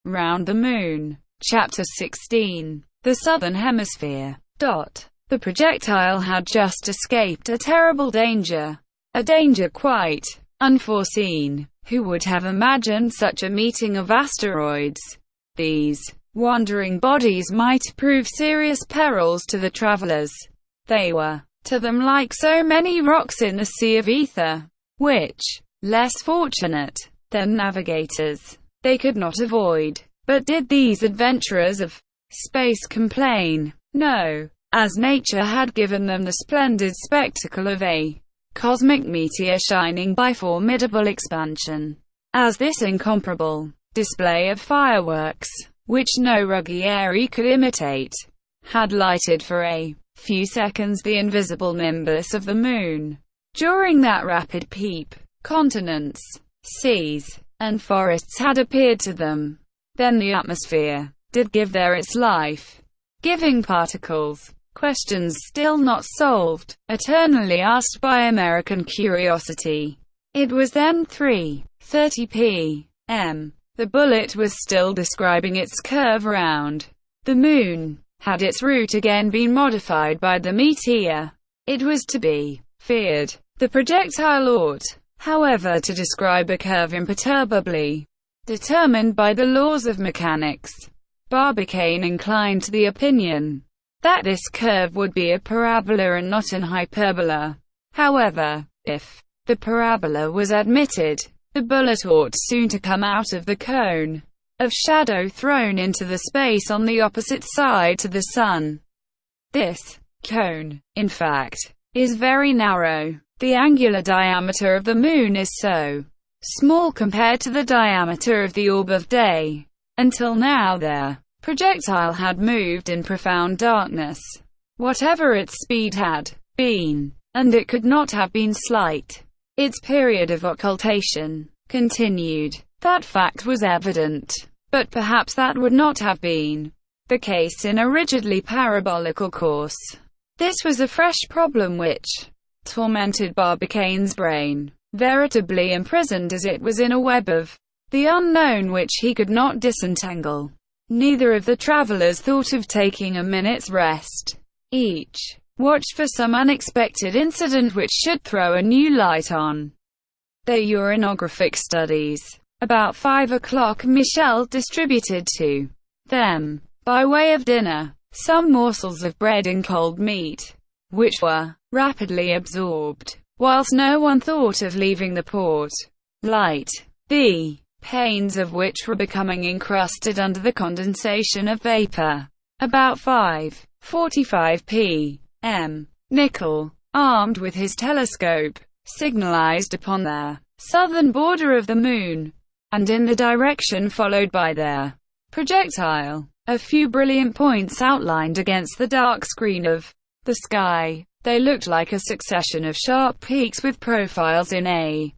Round the Moon. Chapter 16. The Southern Hemisphere. The projectile had just escaped a terrible danger. A danger quite unforeseen. Who would have imagined such a meeting of asteroids? These wandering bodies might prove serious perils to the travelers. They were, to them, like so many rocks in the sea of ether, which, less fortunate than navigators, they could not avoid. But did these adventurers of space complain? No, as nature had given them the splendid spectacle of a cosmic meteor shining by formidable expansion. As this incomparable display of fireworks, which no Ruggieri could imitate, had lighted for a few seconds the invisible nimbus of the moon. During that rapid peep, continents, seas, and forests had appeared to them. Then the atmosphere did give there its life-giving particles. Questions still not solved, eternally asked by American curiosity. It was then 3:30 p.m. The bullet was still describing its curve around the moon. Had its route again been modified by the meteor? It was to be feared. The projectile ought, however, to describe a curve imperturbably determined by the laws of mechanics. Barbicane inclined to the opinion that this curve would be a parabola and not an hyperbola. However, if the parabola was admitted, the bullet ought soon to come out of the cone of shadow thrown into the space on the opposite side to the sun. This cone, in fact, is very narrow. The angular diameter of the moon is so small compared to the diameter of the orb of day. Until now their projectile had moved in profound darkness, whatever its speed had been, and it could not have been slight. Its period of occultation continued. That fact was evident, but perhaps that would not have been the case in a rigidly parabolical course. This was a fresh problem which tormented Barbicane's brain, veritably imprisoned as it was in a web of the unknown which he could not disentangle. Neither of the travelers thought of taking a minute's rest. Each watched for some unexpected incident which should throw a new light on their uranographic studies. About 5 o'clock Michel distributed to them, by way of dinner, some morsels of bread and cold meat, which were rapidly absorbed, whilst no one thought of leaving the port light, the panes of which were becoming encrusted under the condensation of vapor. About 5:45 p.m., Nickel, armed with his telescope, signalized upon their southern border of the moon, and in the direction followed by their projectile, a few brilliant points outlined against the dark screen of the sky. They looked like a succession of sharp peaks with profiles in a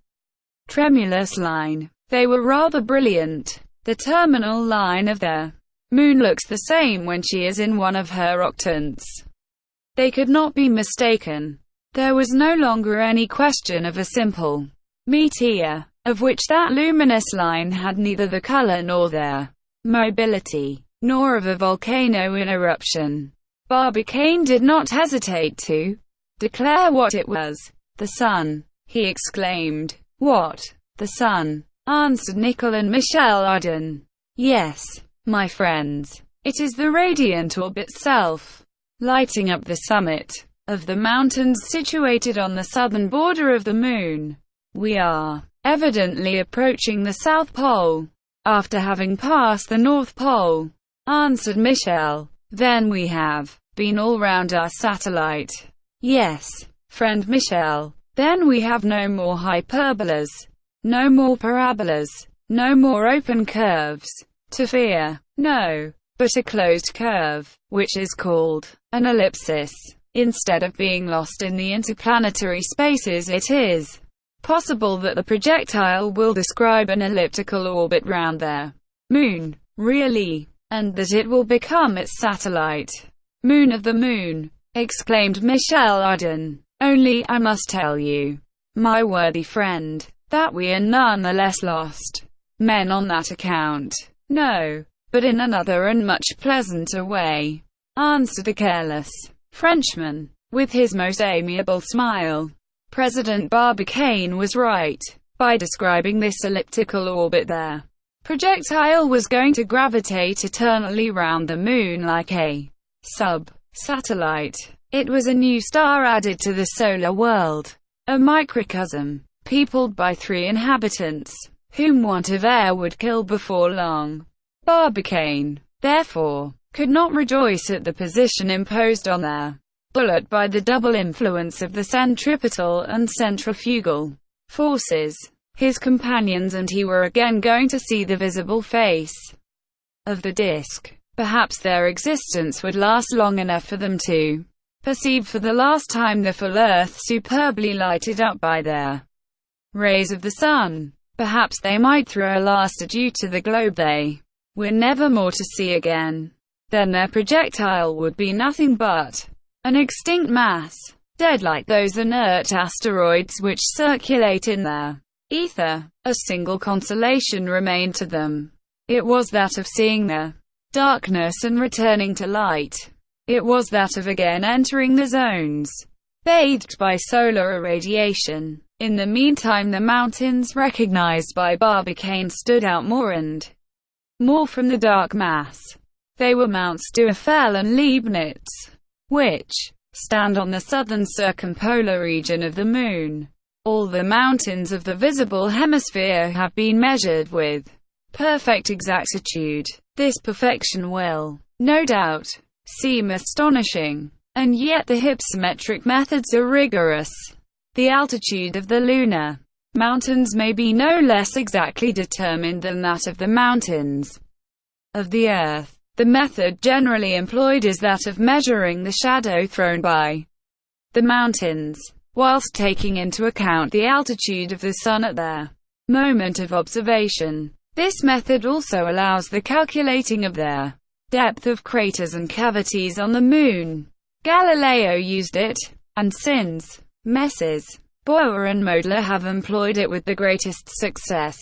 tremulous line. They were rather brilliant. The terminal line of the moon looks the same when she is in one of her octants. They could not be mistaken. There was no longer any question of a simple meteor, of which that luminous line had neither the color nor their mobility, nor of a volcano in eruption. Barbicane did not hesitate to declare what it was. "The sun," he exclaimed. "What? The sun?" answered Nickel and Michel Ardan. "Yes, my friends. It is the radiant orb itself, lighting up the summit of the mountains situated on the southern border of the moon. We are evidently approaching the South Pole, after having passed the North Pole," answered Michel. "Then we have been all round our satellite." "Yes, friend Michel. Then we have no more hyperbolas, no more parabolas, no more open curves to fear. No, but a closed curve, which is called an ellipsis. Instead of being lost in the interplanetary spaces, it is possible that the projectile will describe an elliptical orbit round their moon, really, and that it will become its satellite." "Moon of the moon!" exclaimed Michel Ardan. "Only, I must tell you, my worthy friend, that we are none the less lost men on that account. No, but in another and much pleasanter way, answered a careless Frenchman, with his most amiable smile. President Barbicane was right. By describing this elliptical orbit, their projectile was going to gravitate eternally round the moon like a sub-satellite. It was a new star added to the solar world, a microcosm, peopled by 3 inhabitants, whom want of air would kill before long. Barbicane, therefore, could not rejoice at the position imposed on their bullet by the double influence of the centripetal and centrifugal forces. His companions and he were again going to see the visible face of the disk. Perhaps their existence would last long enough for them to perceive for the last time the full Earth superbly lighted up by their rays of the sun. Perhaps they might throw a last adieu to the globe they were never more to see again. Then their projectile would be nothing but an extinct mass, dead like those inert asteroids which circulate in their ether. A single consolation remained to them. It was that of seeing the darkness and returning to light. It was that of again entering the zones bathed by solar irradiation. In the meantime, the mountains recognized by Barbicane stood out more and more from the dark mass. They were Mounts Duafel and Leibnitz, which stand on the southern circumpolar region of the Moon. All the mountains of the visible hemisphere have been measured with perfect exactitude. This perfection will, no doubt, seem astonishing, and yet the hypsometric methods are rigorous. The altitude of the lunar mountains may be no less exactly determined than that of the mountains of the Earth. The method generally employed is that of measuring the shadow thrown by the mountains, whilst taking into account the altitude of the sun at their moment of observation. This method also allows the calculating of their depth of craters and cavities on the Moon. Galileo used it, and since Messrs. Boyer and Moedler have employed it with the greatest success.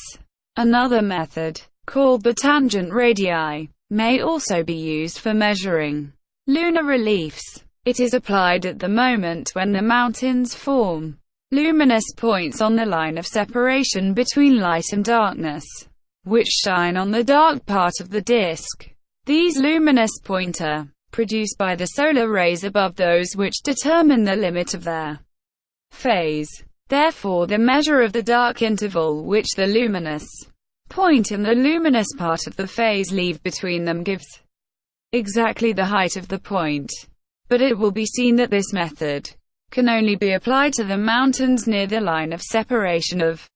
Another method, called the tangent radii, may also be used for measuring lunar reliefs. It is applied at the moment when the mountains form luminous points on the line of separation between light and darkness, which shine on the dark part of the disk. These luminous points are produced by the solar rays above those which determine the limit of their phase. Therefore, the measure of the dark interval which the luminous point and the luminous part of the phase leave between them gives exactly the height of the point. But it will be seen that this method can only be applied to the mountains near the line of separation of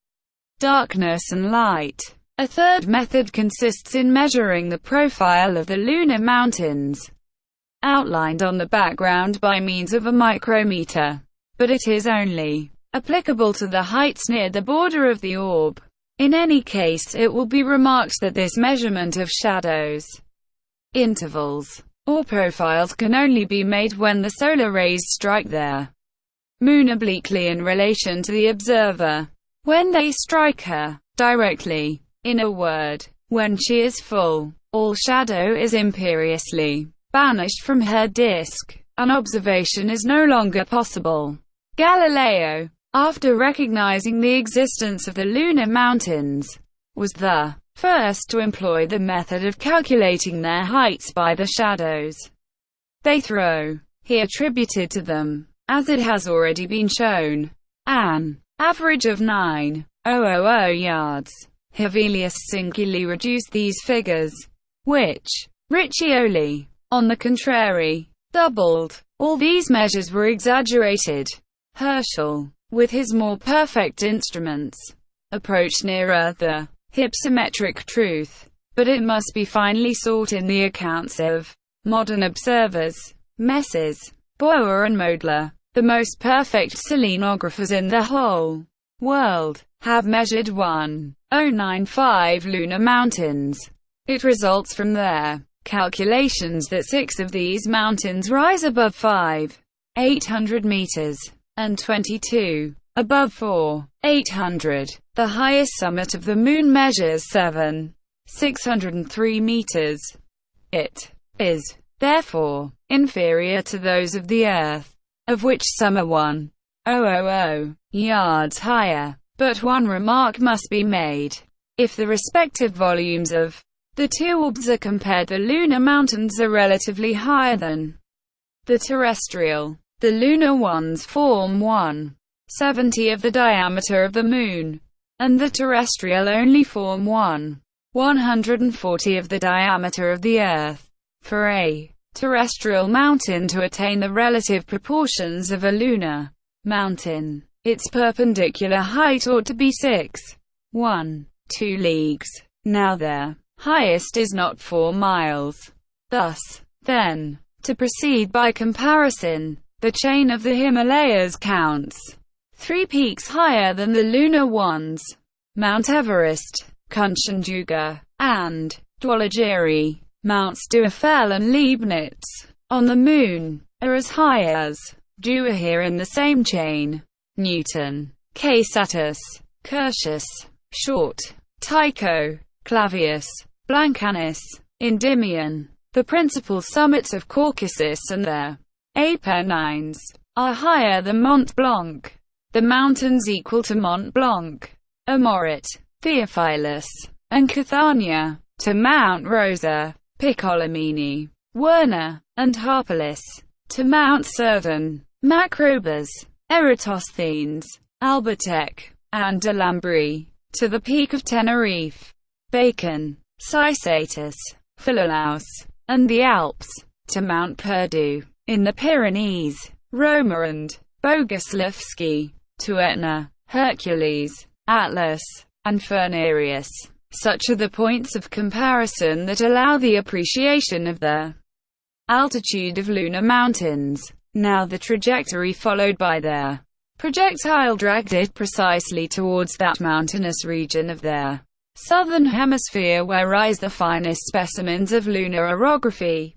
darkness and light. A third method consists in measuring the profile of the lunar mountains, outlined on the background by means of a micrometer. But it is only applicable to the heights near the border of the orb. In any case, it will be remarked that this measurement of shadows, intervals, or profiles can only be made when the solar rays strike their Moon obliquely in relation to the observer. When they strike her directly, in a word, when she is full, all shadow is imperiously banished from her disk, and observation is no longer possible. Galileo, after recognizing the existence of the lunar mountains, was the first to employ the method of calculating their heights by the shadows they throw. He attributed to them, as it has already been shown, an average of 9,000 yards. Hevelius singularly reduced these figures, which Riccioli, on the contrary, doubled. All these measures were exaggerated. Herschel, with his more perfect instruments, approached nearer the hypsometric truth, but it must be finally sought in the accounts of modern observers. Messrs. Boyer and Moedler, the most perfect selenographers in the whole world, have measured 1,095 lunar mountains. It results from their calculations that 6 of these mountains rise above 5,800 meters, and 22 above 4,800. The highest summit of the Moon measures 7 603 meters. It is, therefore, inferior to those of the Earth, of which some are 1,000 yards higher. But one remark must be made. If the respective volumes of the two orbs are compared, the lunar mountains are relatively higher than the terrestrial. The lunar ones form 1/70 of the diameter of the Moon, and the terrestrial only form 1/140 of the diameter of the Earth. For a terrestrial mountain to attain the relative proportions of a lunar mountain, its perpendicular height ought to be 6.12 leagues. Now their highest is not 4 miles. Thus, then, to proceed by comparison, the chain of the Himalayas counts 3 peaks higher than the lunar ones. Mount Everest, Kanchenjunga, and Dhaulagiri, Mounts Duafel and Leibnitz, on the Moon, are as high as Duahir in the same chain. Newton, Casatus, Curtius, Short, Tycho, Clavius, Blancanus, Endymion. The principal summits of Caucasus and their Apennines are higher than Mont Blanc. The mountains equal to Mont Blanc are Morit, Theophilus, and Cathania, to Mount Rosa, Piccolomini, Werner, and Harpalis, to Mount Cervin, Macrobas, Eratosthenes, Albatec, and Delambri, to the peak of Tenerife, Bacon, Cysatus, Philolaus, and the Alps, to Mount Perdu, in the Pyrenees, Roma and Boguslavski, to Etna, Hercules, Atlas, and Furnarius. Such are the points of comparison that allow the appreciation of the altitude of lunar mountains. Now the trajectory followed by their projectile dragged it precisely towards that mountainous region of their southern hemisphere where rise the finest specimens of lunar orography.